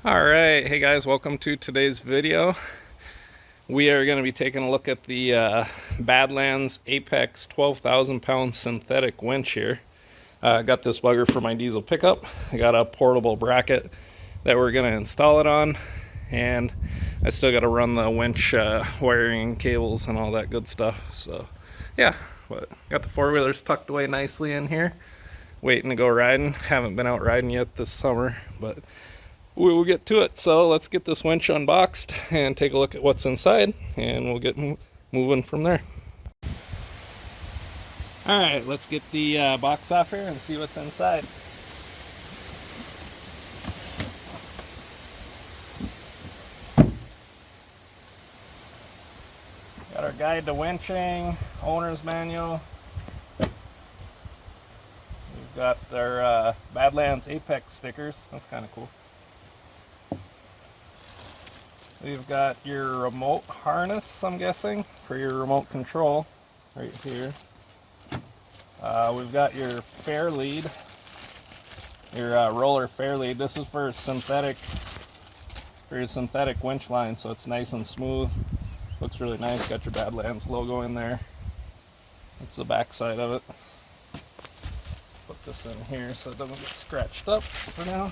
Alright, hey guys, welcome to today's video. We are going to be taking a look at the Badlands Apex 12,000 pound synthetic winch here. I got this bugger for my diesel pickup. I got a portable bracket that we're going to install it on, and I still got to run the winch wiring and cables and all that good stuff. So yeah, but got the four-wheelers tucked away nicely in here, waiting to go riding. Haven't been out riding yet this summer, but we will get to it. So let's get this winch unboxed and take a look at what's inside, and we'll get moving from there. Alright, let's get the box off here and see what's inside. Got our guide to winching, owner's manual. We've got our Badlands Apex stickers. That's kind of cool. We've got your remote harness, I'm guessing, for your remote control right here. We've got your fair lead, your roller fair lead. This is for your synthetic winch line, so it's nice and smooth. Looks really nice. Got your Badlands logo in there. That's the back side of it. Put this in here so it doesn't get scratched up for now.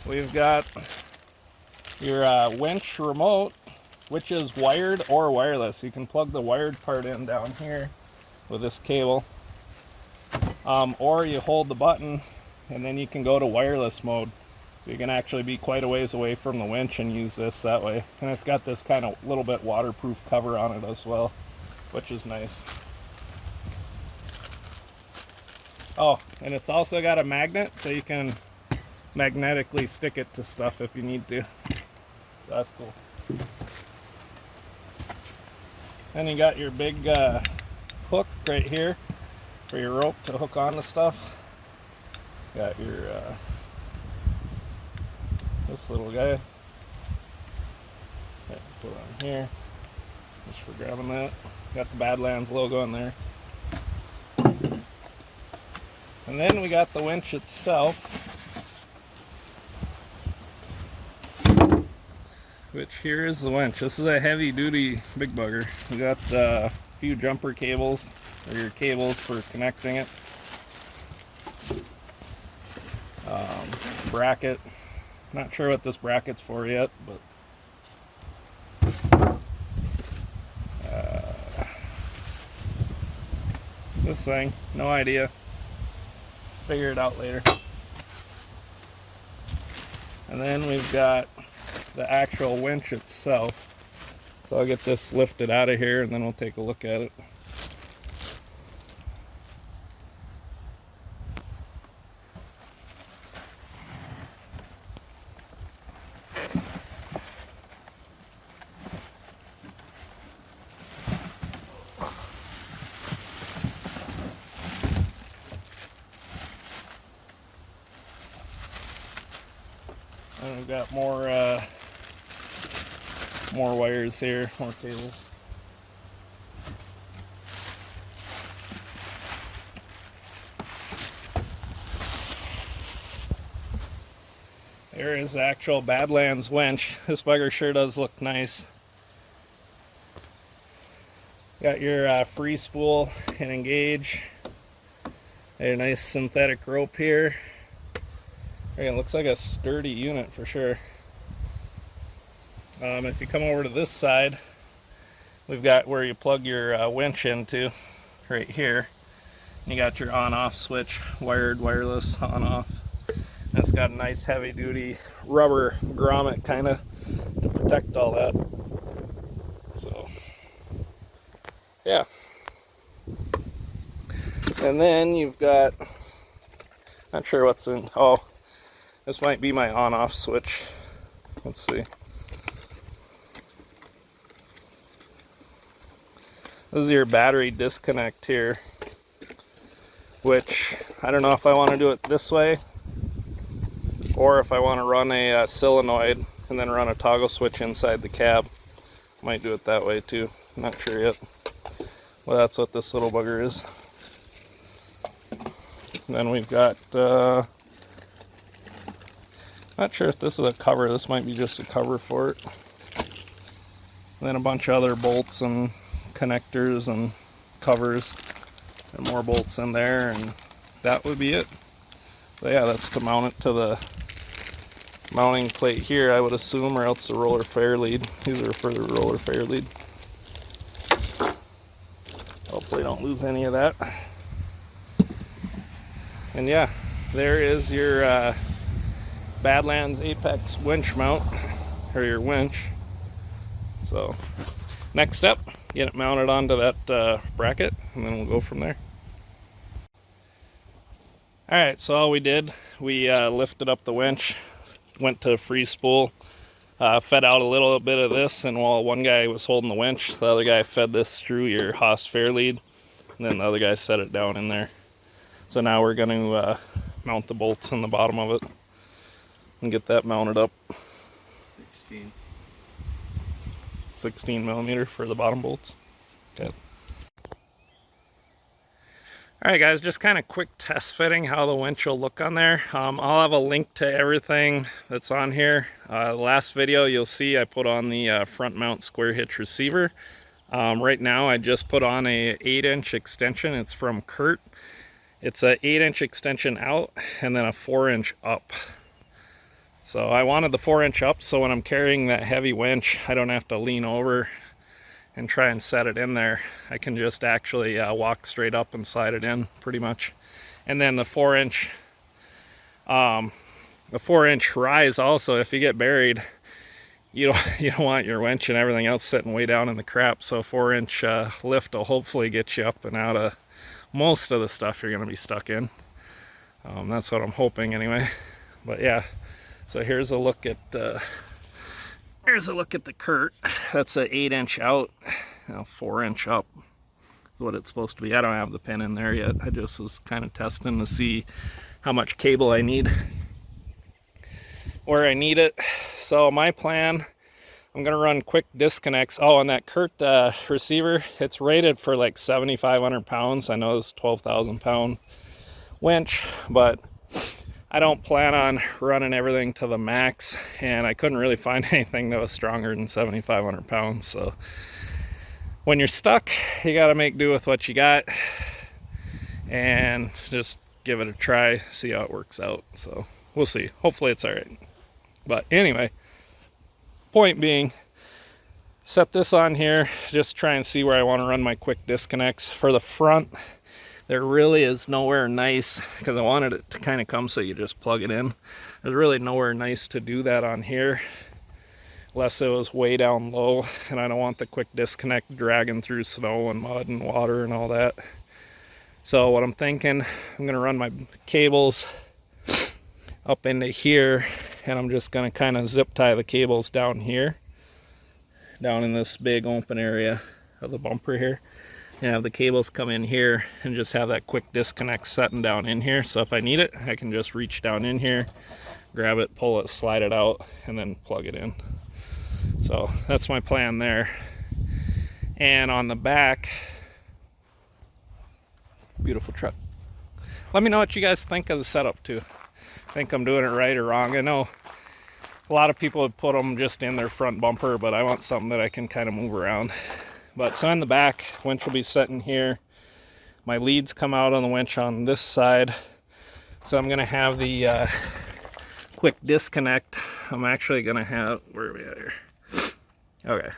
We've got your winch remote, which is wired or wireless. You can plug the wired part in down here with this cable, or you hold the button and then you can go to wireless mode. So you can actually be quite a ways away from the winch and use this that way. And it's got this kind of little bit waterproof cover on it as well, which is nice. Oh, and it's also got a magnet, so you can magnetically stick it to stuff if you need to. So that's cool. Then you got your big hook right here for your rope to hook onto stuff. Got your this little guy. Put on here just for grabbing that. Got the Badlands logo in there. And then we got the winch itself, which here is the winch. This is a heavy duty big bugger. We got a few jumper cables, or your cables for connecting it. Bracket. Not sure what this bracket's for yet, but this thing, no idea. Figure it out later. And then we've got the actual winch itself. So I'll get this lifted out of here and then we'll take a look at it. And we've got more wires here, more cables. There is the actual Badlands winch. This bugger sure does look nice. Got your free spool and engage. A nice synthetic rope here. It looks like a sturdy unit for sure. If you come over to this side, we've got where you plug your winch into, right here. And you got your on-off switch, wired, wireless, on-off. And it's got a nice heavy-duty rubber grommet kind of to protect all that. So, yeah. And then you've got, not sure what's in, oh, this might be my on-off switch. Let's see. This is your battery disconnect here, which I don't know if I want to do it this way or if I want to run a solenoid and then run a toggle switch inside the cab. Might do it that way too. Not sure yet. Well, that's what this little bugger is. And then we've got Not sure if this is a cover. This might be just a cover for it. And then a bunch of other bolts and connectors and covers and more bolts in there, and that would be it. So yeah, that's to mount it to the mounting plate here, I would assume, or else the roller fair lead. These are for the roller fair lead. Hopefully don't lose any of that. And yeah, there is your Badlands Apex winch mount, or your winch. So next step, get it mounted onto that bracket, and then we'll go from there. Alright, so all we did, we lifted up the winch, went to free spool, fed out a little bit of this, and while one guy was holding the winch, the other guy fed this through your Haas fair lead, and then the other guy set it down in there. So now we're going to mount the bolts in the bottom of it and get that mounted up. 16 millimeter for the bottom bolts. Okay. Alright guys, just kind of quick test fitting how the winch will look on there. I'll have a link to everything that's on here. The last video you'll see I put on the front mount square hitch receiver. Right now I just put on a 8-inch extension. It's from CURT. It's a 8-inch extension out and then a 4-inch up. So I wanted the 4-inch up so when I'm carrying that heavy winch I don't have to lean over and try and set it in there. I can just actually walk straight up and slide it in pretty much. And then the 4-inch rise also, if you get buried, you don't want your winch and everything else sitting way down in the crap. So a 4-inch lift will hopefully get you up and out of most of the stuff you're going to be stuck in. That's what I'm hoping anyway. But yeah, so here's a look at the CURT. That's an 8-inch out, 4-inch up is what it's supposed to be. I don't have the pin in there yet. I just was kind of testing to see how much cable I need, where I need it. So my plan, I'm gonna run quick disconnects. Oh, and that CURT receiver, it's rated for like 7,500 pounds. I know it's 12,000 pound winch, but I don't plan on running everything to the max, and I couldn't really find anything that was stronger than 7,500 pounds. So when you're stuck, you got to make do with what you got and just give it a try, see how it works out. So we'll see. Hopefully it's all right. But anyway, point being, set this on here, just try and see where I want to run my quick disconnects. For the front, there really is nowhere nice, because I wanted it to kind of come so you just plug it in. There's really nowhere nice to do that on here, unless it was way down low, and I don't want the quick disconnect dragging through snow and mud and water and all that. So what I'm thinking, I'm going to run my cables up into here, and I'm just going to kind of zip tie the cables down here, down in this big open area of the bumper here. And have the cables come in here and just have that quick disconnect setting down in here. So if I need it, I can just reach down in here, grab it, pull it, slide it out, and then plug it in. So that's my plan there. And on the back, beautiful truck. Let me know what you guys think of the setup too. Think I'm doing it right or wrong. I know a lot of people would put them just in their front bumper, but I want something that I can kind of move around. But so in the back, winch will be sitting here. My leads come out on the winch on this side. So I'm gonna have the quick disconnect. I'm actually gonna have, where are we at here? Okay,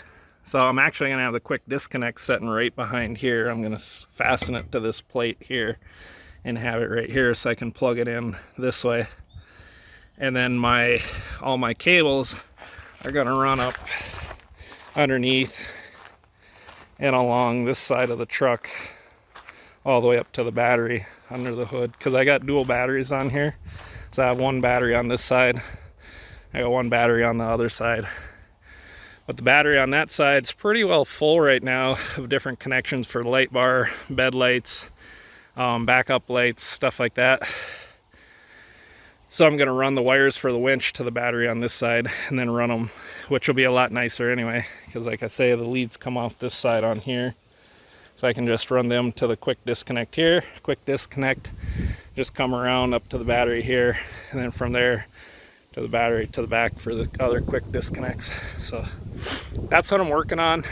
so I'm actually gonna have the quick disconnect sitting right behind here. I'm gonna fasten it to this plate here and have it right here so I can plug it in this way. And then all my cables are gonna run up underneath and along this side of the truck all the way up to the battery under the hood, because I got dual batteries on here. So I have one battery on this side, I got one battery on the other side. But the battery on that side's pretty well full right now of different connections for light bar, bed lights, backup lights, stuff like that. So I'm going to run the wires for the winch to the battery on this side and then run them, which will be a lot nicer anyway, because like I say, the leads come off this side on here. So I can just run them to the quick disconnect here, quick disconnect, just come around up to the battery here, and then from there to the battery to the back for the other quick disconnects. So that's what I'm working on.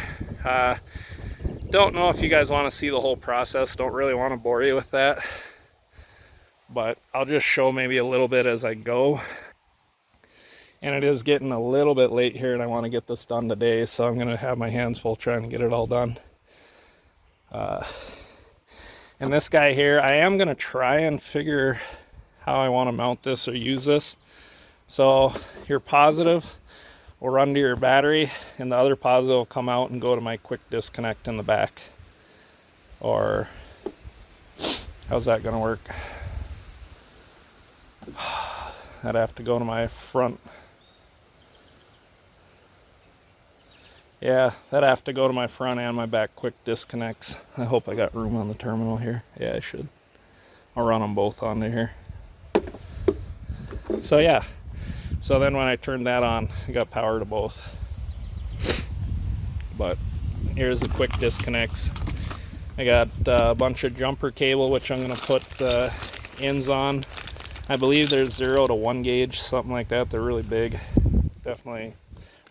Don't know if you guys want to see the whole process. Don't really want to bore you with that, but I'll just show maybe a little bit as I go. And it is getting a little bit late here, and I want to get this done today, so I'm going to have my hands full trying to get it all done. And this guy here, I am going to try and figure how I want to mount this or use this. So your positive will run to your battery, and the other positive will come out and go to my quick disconnect in the back. Or how's that going to work? I'd have to go to my front. Yeah, that'd have to go to my front and my back quick disconnects. I hope I got room on the terminal here. Yeah, I should. I'll run them both onto here. So yeah, so then when I turn that on, I got power to both. But here's the quick disconnects. I got a bunch of jumper cable, which I'm going to put the ends on. I believe there's 0 to 1 gauge, something like that. They're really big. Definitely,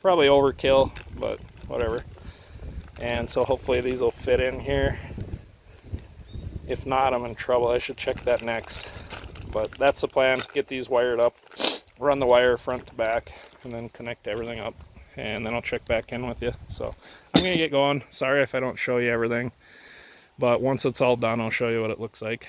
probably overkill, but whatever. And so hopefully these will fit in here. If not, I'm in trouble. I should check that next. But that's the plan. Get these wired up, run the wire front to back, and then connect everything up. And then I'll check back in with you. So I'm going to get going. Sorry if I don't show you everything. But once it's all done, I'll show you what it looks like.